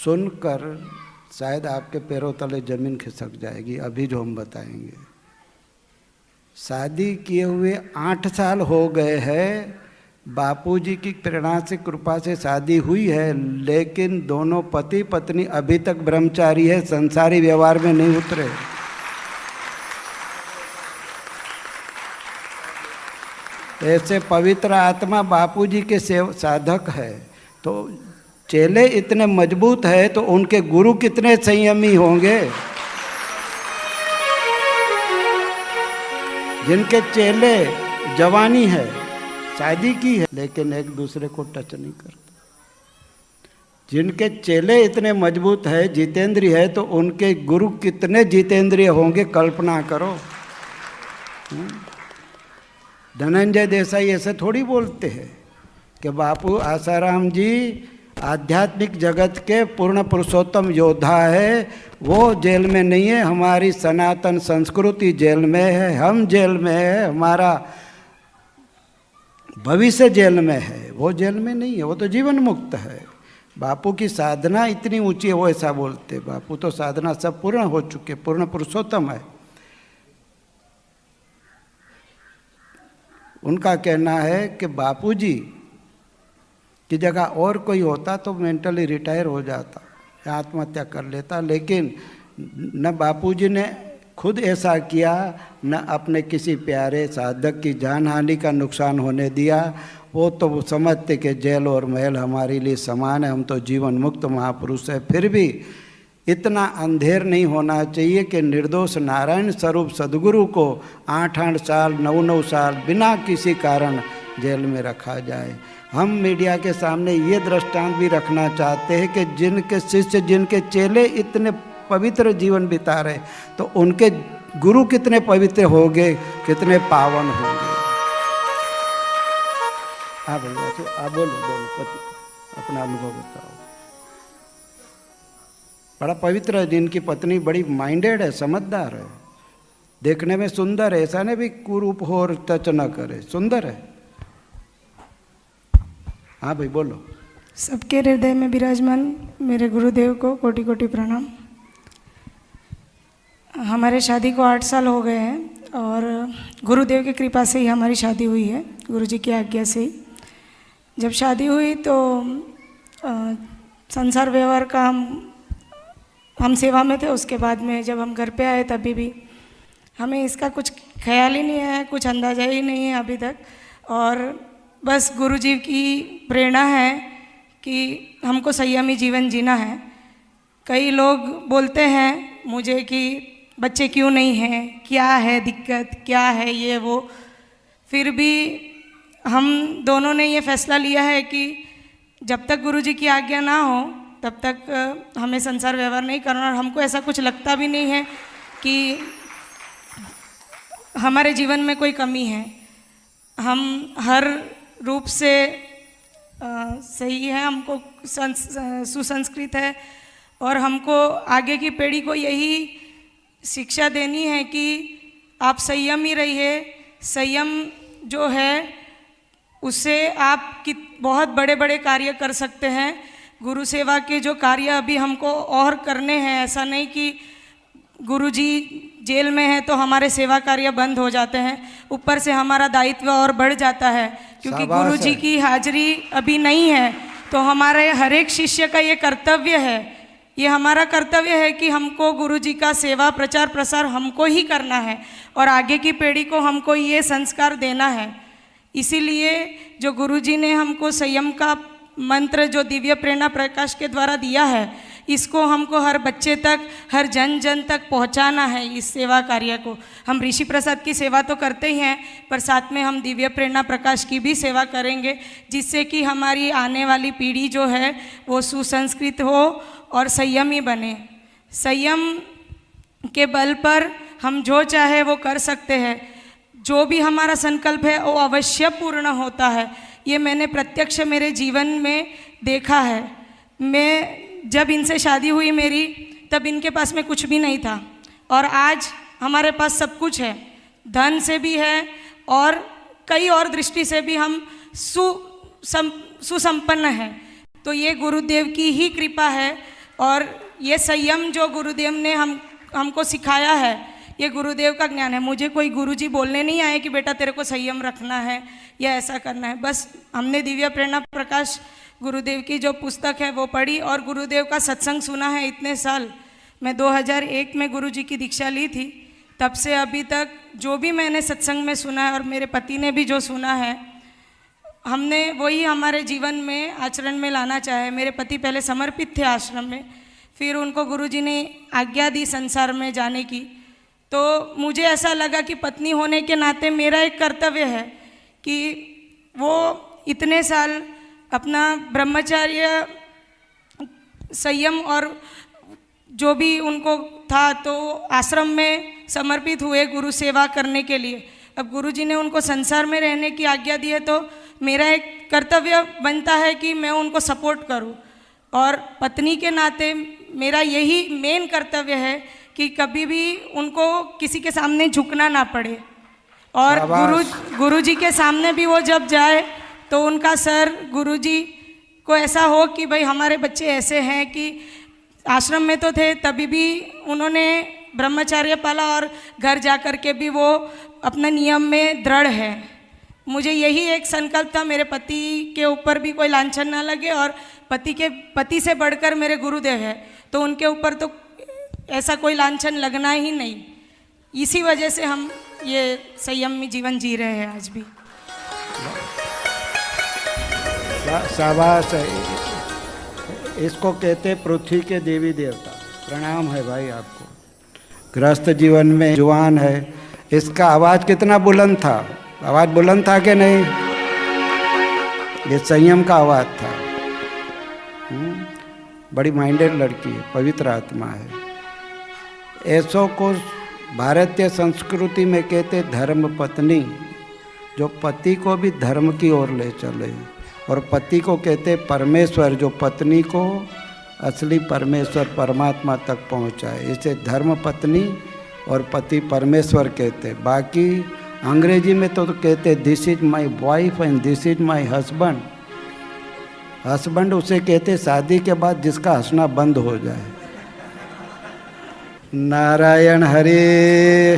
सुनकर शायद आपके पैरों तले जमीन खिसक जाएगी। अभी जो हम बताएंगे, शादी किए हुए 8 साल हो गए हैं, बापूजी की प्रेरणा से कृपा से शादी हुई है, लेकिन दोनों पति पत्नी अभी तक ब्रह्मचारी है, संसारी व्यवहार में नहीं उतरे। ऐसे पवित्र आत्मा बापूजी के साधक है, तो चेले इतने मजबूत है तो उनके गुरु कितने संयमी होंगे। जिनके चेले जवानी है, शादी की है, लेकिन एक दूसरे को टच नहीं करते। जिनके चेले इतने मजबूत है, जितेंद्रिय है, तो उनके गुरु कितने जितेंद्रिय होंगे, कल्पना करो। धनंजय देसाई ऐसे थोड़ी बोलते हैं कि बापू आसाराम जी आध्यात्मिक जगत के पूर्ण पुरुषोत्तम योद्धा है, वो जेल में नहीं है, हमारी सनातन संस्कृति जेल में है, हम जेल में है, हमारा भविष्य जेल में है, वो जेल में नहीं है, वो तो जीवन मुक्त है। बापू की साधना इतनी ऊंची है, वो ऐसा बोलते। बापू तो साधना सब पूर्ण हो चुके, पूर्ण पुरुषोत्तम है। उनका कहना है कि बापूजी की जगह और कोई होता तो मेंटली रिटायर हो जाता, आत्महत्या कर लेता, लेकिन न बापूजी ने खुद ऐसा किया, न अपने किसी प्यारे साधक की जान हानि का नुकसान होने दिया। वो तो समझते कि जेल और महल हमारे लिए समान है, हम तो जीवन मुक्त महापुरुष है। फिर भी इतना अंधेर नहीं होना चाहिए कि निर्दोष नारायण स्वरूप सदगुरु को 8-8 साल 9-9 साल बिना किसी कारण जेल में रखा जाए। हम मीडिया के सामने ये दृष्टांत भी रखना चाहते हैं कि जिनके शिष्य, जिनके चेले इतने पवित्र जीवन बिता रहे, तो उनके गुरु कितने पवित्र होंगे, कितने पावन होंगे। हाँ भैया, तो आप बोलो अपना अनुभव बताओ। बड़ा पवित्र है, जिनकी पत्नी बड़ी माइंडेड है, समझदार है, देखने में सुंदर है, ऐसा नहीं भी कुरूप हो और टच न करे, सुंदर है। हाँ भाई बोलो। सबके हृदय में विराजमान मेरे गुरुदेव को कोटि कोटि प्रणाम। हमारे शादी को 8 साल हो गए हैं और गुरुदेव की कृपा से ही हमारी शादी हुई है, गुरुजी की आज्ञा से ही। जब शादी हुई तो संसार व्यवहार का हम सेवा में थे। उसके बाद में जब हम घर पे आए तभी भी हमें इसका कुछ ख्याल ही नहीं है, कुछ अंदाज़ा ही नहीं है अभी तक। और बस गुरुजी की प्रेरणा है कि हमको संयमी जीवन जीना है। कई लोग बोलते हैं मुझे कि बच्चे क्यों नहीं हैं, क्या है दिक्कत, क्या है ये वो। फिर भी हम दोनों ने ये फैसला लिया है कि जब तक गुरुजी की आज्ञा ना हो तब तक हमें संसार व्यवहार नहीं करना। और हमको ऐसा कुछ लगता भी नहीं है कि हमारे जीवन में कोई कमी है। हम हर रूप से सही है, हमको सुसंस्कृत है और हमको आगे की पीढ़ी को यही शिक्षा देनी है कि आप संयमी रहिए। संयम जो है उससे आप बहुत बड़े बड़े कार्य कर सकते हैं। गुरु सेवा के जो कार्य अभी हमको और करने हैं, ऐसा नहीं कि गुरुजी जेल में है तो हमारे सेवा कार्य बंद हो जाते हैं, ऊपर से हमारा दायित्व और बढ़ जाता है, क्योंकि गुरुजी की हाजिरी अभी नहीं है। तो हमारे हर एक शिष्य का ये कर्तव्य है, ये हमारा कर्तव्य है कि हमको गुरुजी का सेवा प्रचार प्रसार हमको ही करना है और आगे की पीढ़ी को हमको ये संस्कार देना है। इसीलिए जो गुरुजी ने हमको संयम का मंत्र जो दिव्य प्रेरणा प्रकाश के द्वारा दिया है, इसको हमको हर बच्चे तक, हर जन जन तक पहुंचाना है। इस सेवा कार्य को हम ऋषि प्रसाद की सेवा तो करते ही हैं, पर साथ में हम दिव्य प्रेरणा प्रकाश की भी सेवा करेंगे, जिससे कि हमारी आने वाली पीढ़ी जो है वो सुसंस्कृत हो और संयमी बने। संयम के बल पर हम जो चाहे वो कर सकते हैं। जो भी हमारा संकल्प है वो अवश्य पूर्ण होता है। ये मैंने प्रत्यक्ष मेरे जीवन में देखा है। मैं जब इनसे शादी हुई मेरी, तब इनके पास में कुछ भी नहीं था और आज हमारे पास सब कुछ है। धन से भी है और कई और दृष्टि से भी हम सुसंपन्न हैं। तो ये गुरुदेव की ही कृपा है। और ये संयम जो गुरुदेव ने हमको सिखाया है, ये गुरुदेव का ज्ञान है। मुझे कोई गुरुजी बोलने नहीं आए कि बेटा तेरे को संयम रखना है या ऐसा करना है। बस हमने दिव्य प्रेरणा प्रकाश गुरुदेव की जो पुस्तक है वो पढ़ी और गुरुदेव का सत्संग सुना है इतने साल। मैं 2001 में गुरुजी की दीक्षा ली थी, तब से अभी तक जो भी मैंने सत्संग में सुना है और मेरे पति ने भी जो सुना है, हमने वही हमारे जीवन में आचरण में लाना चाहे। मेरे पति पहले समर्पित थे आश्रम में, फिर उनको गुरुजी ने आज्ञा दी संसार में जाने की। तो मुझे ऐसा लगा कि पत्नी होने के नाते मेरा एक कर्तव्य है कि वो इतने साल अपना ब्रह्मचर्य, संयम और जो भी उनको था तो आश्रम में समर्पित हुए गुरु सेवा करने के लिए। अब गुरुजी ने उनको संसार में रहने की आज्ञा दी है, तो मेरा एक कर्तव्य बनता है कि मैं उनको सपोर्ट करूं। और पत्नी के नाते मेरा यही मेन कर्तव्य है कि कभी भी उनको किसी के सामने झुकना ना पड़े। और गुरुजी के सामने भी वो जब जाए तो उनका सर गुरुजी को ऐसा हो कि भाई हमारे बच्चे ऐसे हैं कि आश्रम में तो थे तभी भी उन्होंने ब्रह्मचर्य पाला और घर जा कर के भी वो अपने नियम में दृढ़ है। मुझे यही एक संकल्प था, मेरे पति के ऊपर भी कोई लांछन ना लगे और पति से बढ़कर मेरे गुरुदेव है तो उनके ऊपर तो ऐसा कोई लांछन लगना ही नहीं। इसी वजह से हम ये संयमी जीवन जी रहे हैं आज भी। शाबाश है, इसको कहते पृथ्वी के देवी देवता। प्रणाम है भाई आपको। गृहस्थ जीवन में जुआन है, इसका आवाज़ कितना बुलंद था, आवाज़ बुलंद था कि नहीं? ये संयम का आवाज़ था। बड़ी माइंडेड लड़की है, पवित्र आत्मा है। ऐसो को भारतीय संस्कृति में कहते धर्म पत्नी, जो पति को भी धर्म की ओर ले चले, और पति को कहते परमेश्वर, जो पत्नी को असली परमेश्वर परमात्मा तक पहुंचाए। इसे धर्म पत्नी और पति परमेश्वर कहते। बाकी अंग्रेजी में तो कहते this is my wife and this is my husband. Husband उसे कहते शादी के बाद जिसका हंसना बंद हो जाए। नारायण हरे।